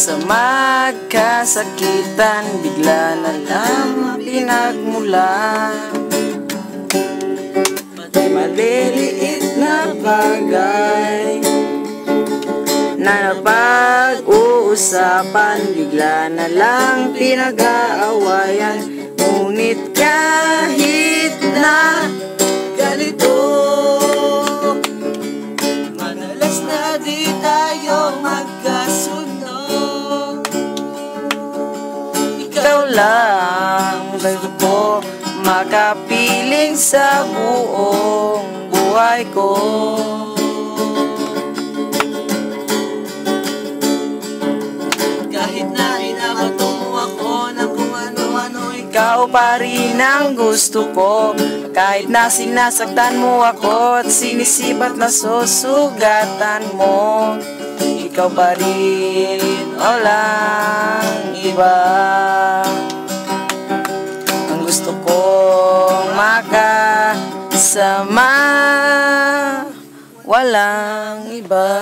sa magkasakitan, bigla na lang pinagmulan. Maliliit na bagay na napag-uusapan, bigla na lang pinag-aawayan. Ngunit kahit na ganito, madalas na di tayo magkasundo. Ikaw lang gusto ko makapiling sa buong buhay ko. Kahit na inabato mo ako ng kung ano-ano, ikaw pa rin ang gusto ko. Kahit na sinasaktan mo ako at sinisipat na susugatan mo, ikaw pa rin, walang iba. Ang gusto kong makasama, walang iba.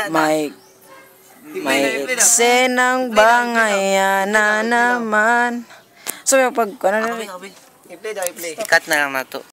May eksenang bangayan na naman. So, pag ano na, i-play. Ikat na lang na to.